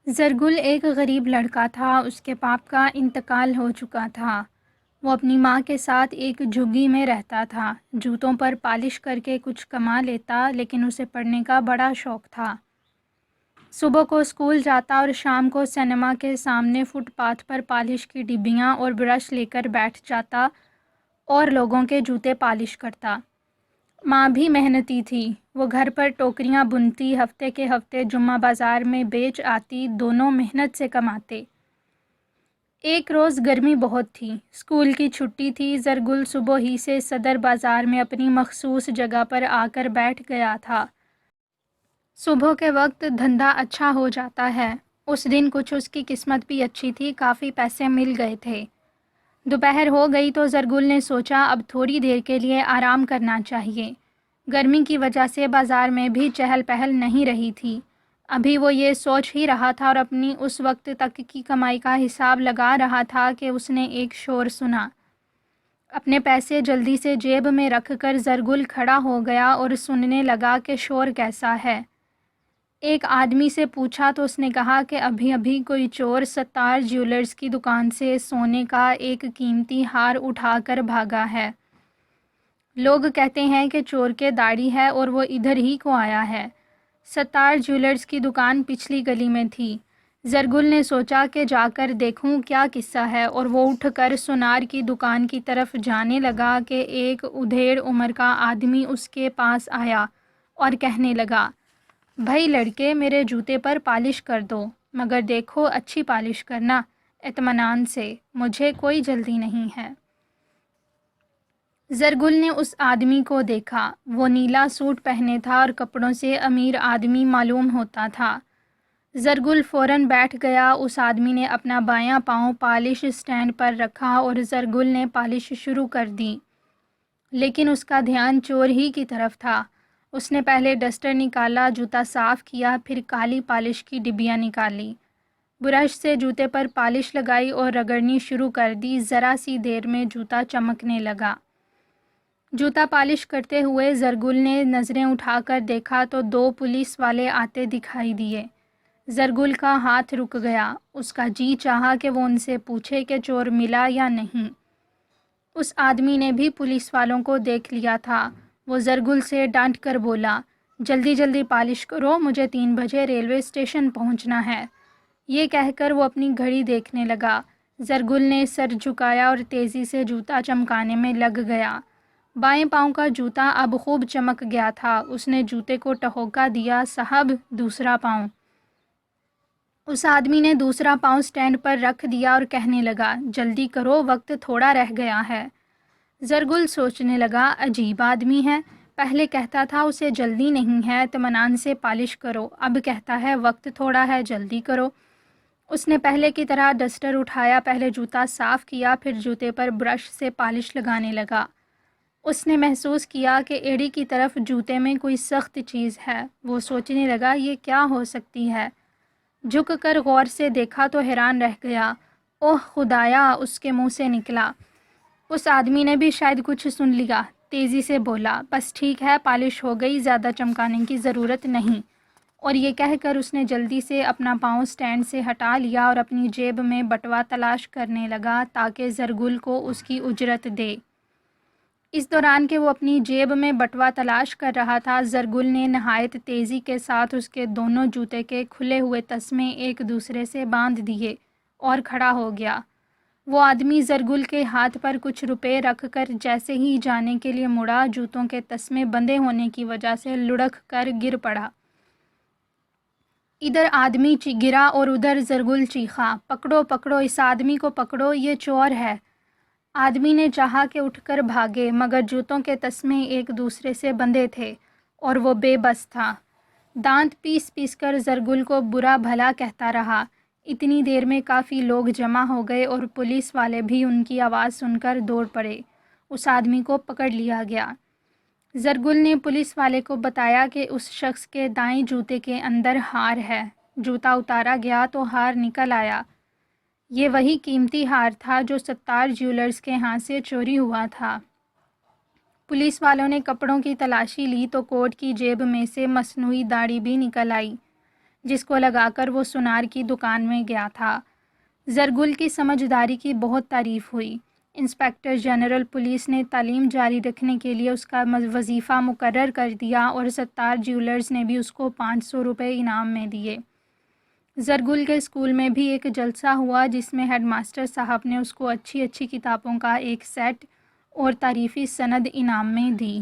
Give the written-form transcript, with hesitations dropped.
زرگل ایک غریب لڑکا تھا۔ اس کے باپ کا انتقال ہو چکا تھا۔ وہ اپنی ماں کے ساتھ ایک جھگی میں رہتا تھا۔ جوتوں پر پالش کر کے کچھ کما لیتا، لیکن اسے پڑھنے کا بڑا شوق تھا۔ صبح کو اسکول جاتا اور شام کو سنیما کے سامنے فٹ پاتھ پر پالش کی ڈبیاں اور برش لے کر بیٹھ جاتا اور لوگوں کے جوتے پالش کرتا۔ ماں بھی محنتی تھی۔ وہ گھر پر ٹوکریاں بنتی، ہفتے کے ہفتے جمعہ بازار میں بیچ آتی، دونوں محنت سے کماتے۔ ایک روز گرمی بہت تھی، اسکول کی چھٹی تھی۔ زرگل صبح ہی سے صدر بازار میں اپنی مخصوص جگہ پر آ کر بیٹھ گیا تھا۔ صبح کے وقت دھندا اچھا ہو جاتا ہے۔ اس دن کچھ اس کی قسمت بھی اچھی تھی، کافی پیسے مل گئے تھے۔ دوپہر ہو گئی تو زرگل نے سوچا اب تھوڑی دیر کے لیے آرام کرنا چاہیے۔ گرمی کی وجہ سے بازار میں بھی چہل پہل نہیں رہی تھی۔ ابھی وہ یہ سوچ ہی رہا تھا اور اپنی اس وقت تک کی کمائی کا حساب لگا رہا تھا کہ اس نے ایک شور سنا۔ اپنے پیسے جلدی سے جیب میں رکھ کر زرگل کھڑا ہو گیا اور سننے لگا کہ شور کیسا ہے۔ ایک آدمی سے پوچھا تو اس نے کہا کہ ابھی ابھی کوئی چور ستار جیولرز کی دکان سے سونے کا ایک قیمتی ہار اٹھا کر بھاگا ہے۔ لوگ کہتے ہیں کہ چور کے داڑھی ہے اور وہ ادھر ہی کو آیا ہے۔ ستار جیولرز کی دکان پچھلی گلی میں تھی۔ زرگل نے سوچا کہ جا کر دیکھوں کیا قصہ ہے، اور وہ اٹھ کر سونار کی دکان کی طرف جانے لگا کہ ایک ادھیڑ عمر کا آدمی اس کے پاس آیا اور کہنے لگا، بھائی لڑکے، میرے جوتے پر پالش کر دو، مگر دیکھو اچھی پالش کرنا، اطمینان سے، مجھے کوئی جلدی نہیں ہے۔ زرگل نے اس آدمی کو دیکھا۔ وہ نیلا سوٹ پہنے تھا اور کپڑوں سے امیر آدمی معلوم ہوتا تھا۔ زرگل فوراً بیٹھ گیا۔ اس آدمی نے اپنا بایاں پاؤں پالش اسٹینڈ پر رکھا اور زرگل نے پالش شروع کر دی، لیکن اس کا دھیان چور ہی کی طرف تھا۔ اس نے پہلے ڈسٹر نکالا، جوتا صاف کیا، پھر کالی پالش کی ڈبیاں نکالی، برش سے جوتے پر پالش لگائی اور رگڑنی شروع کر دی۔ ذرا سی دیر میں جوتا چمکنے لگا۔ جوتا پالش کرتے ہوئے زرگل نے نظریں اٹھا کر دیکھا تو دو پولیس والے آتے دکھائی دیے۔ زرگل کا ہاتھ رک گیا۔ اس کا جی چاہا کہ وہ ان سے پوچھے کہ چور ملا یا نہیں۔ اس آدمی نے بھی پولیس والوں کو دیکھ لیا تھا۔ وہ زرگل سے ڈانٹ کر بولا، جلدی جلدی پالش کرو، مجھے 3 بجے ریلوے اسٹیشن پہنچنا ہے۔ یہ کہہ کر وہ اپنی گھڑی دیکھنے لگا۔ زرگل نے سر جھکایا اور تیزی سے جوتا چمکانے میں لگ گیا۔ بائیں پاؤں کا جوتا اب خوب چمک گیا تھا۔ اس نے جوتے کو ٹہوکا دیا، صاحب دوسرا پاؤں۔ اس آدمی نے دوسرا پاؤں سٹینڈ پر رکھ دیا اور کہنے لگا، جلدی کرو، وقت تھوڑا رہ گیا ہے۔ زرگل سوچنے لگا، عجیب آدمی ہے، پہلے کہتا تھا اسے جلدی نہیں ہے، اطمینان سے پالش کرو، اب کہتا ہے وقت تھوڑا ہے، جلدی کرو۔ اس نے پہلے کی طرح ڈسٹر اٹھایا، پہلے جوتا صاف کیا، پھر جوتے پر برش سے پالش لگانے لگا۔ اس نے محسوس کیا کہ ایڑی کی طرف جوتے میں کوئی سخت چیز ہے۔ وہ سوچنے لگا، یہ کیا ہو سکتی ہے؟ جھک کر غور سے دیکھا تو حیران رہ گیا۔ اوہ خدایا، اس کے منہ سے نکلا۔ اس آدمی نے بھی شاید کچھ سن لیا، تیزی سے بولا، بس ٹھیک ہے، پالش ہو گئی، زیادہ چمکانے کی ضرورت نہیں۔ اور یہ کہہ کر اس نے جلدی سے اپنا پاؤں سٹینڈ سے ہٹا لیا اور اپنی جیب میں بٹوا تلاش کرنے لگا تاکہ زرگل کو اس کی اجرت دے۔ اس دوران کہ وہ اپنی جیب میں بٹوا تلاش کر رہا تھا، زرگل نے نہایت تیزی کے ساتھ اس کے دونوں جوتے کے کھلے ہوئے تسمے ایک دوسرے سے باندھ دیے اور کھڑا ہو گیا۔ وہ آدمی زرگل کے ہاتھ پر کچھ روپے رکھ کر جیسے ہی جانے کے لیے مڑا، جوتوں کے تسمے بندھے ہونے کی وجہ سے لڑھک کر گر پڑا۔ ادھر آدمی گرا اور ادھر زرگل چیخا، پکڑو پکڑو، اس آدمی کو پکڑو، یہ چور ہے۔ آدمی نے چاہا کہ اٹھ کر بھاگے، مگر جوتوں کے تسمے ایک دوسرے سے بندھے تھے اور وہ بے بس تھا۔ دانت پیس پیس کر زرگل کو برا بھلا کہتا رہا۔ اتنی دیر میں کافی لوگ جمع ہو گئے اور پولیس والے بھی ان کی آواز سن کر دوڑ پڑے۔ اس آدمی کو پکڑ لیا گیا۔ زرگل نے پولیس والے کو بتایا کہ اس شخص کے دائیں جوتے کے اندر ہار ہے۔ جوتا اتارا گیا تو ہار نکل آیا۔ یہ وہی قیمتی ہار تھا جو ستار جیولرز کے ہاں سے چوری ہوا تھا۔ پولیس والوں نے کپڑوں کی تلاشی لی تو کوٹ کی جیب میں سے مصنوعی داڑھی بھی نکل آئی۔ جس کو لگا کر وہ سونار کی دکان میں گیا تھا۔ زرگل کی سمجھداری کی بہت تعریف ہوئی۔ انسپکٹر جنرل پولیس نے تعلیم جاری رکھنے کے لیے اس کا وظیفہ مقرر کر دیا اور ستار جیولرز نے بھی اس کو 500 روپے انعام میں دیے۔ زرگل کے اسکول میں بھی ایک جلسہ ہوا جس میں ہیڈ ماسٹر صاحب نے اس کو اچھی کتابوں کا ایک سیٹ اور تعریفی سند انعام میں دی۔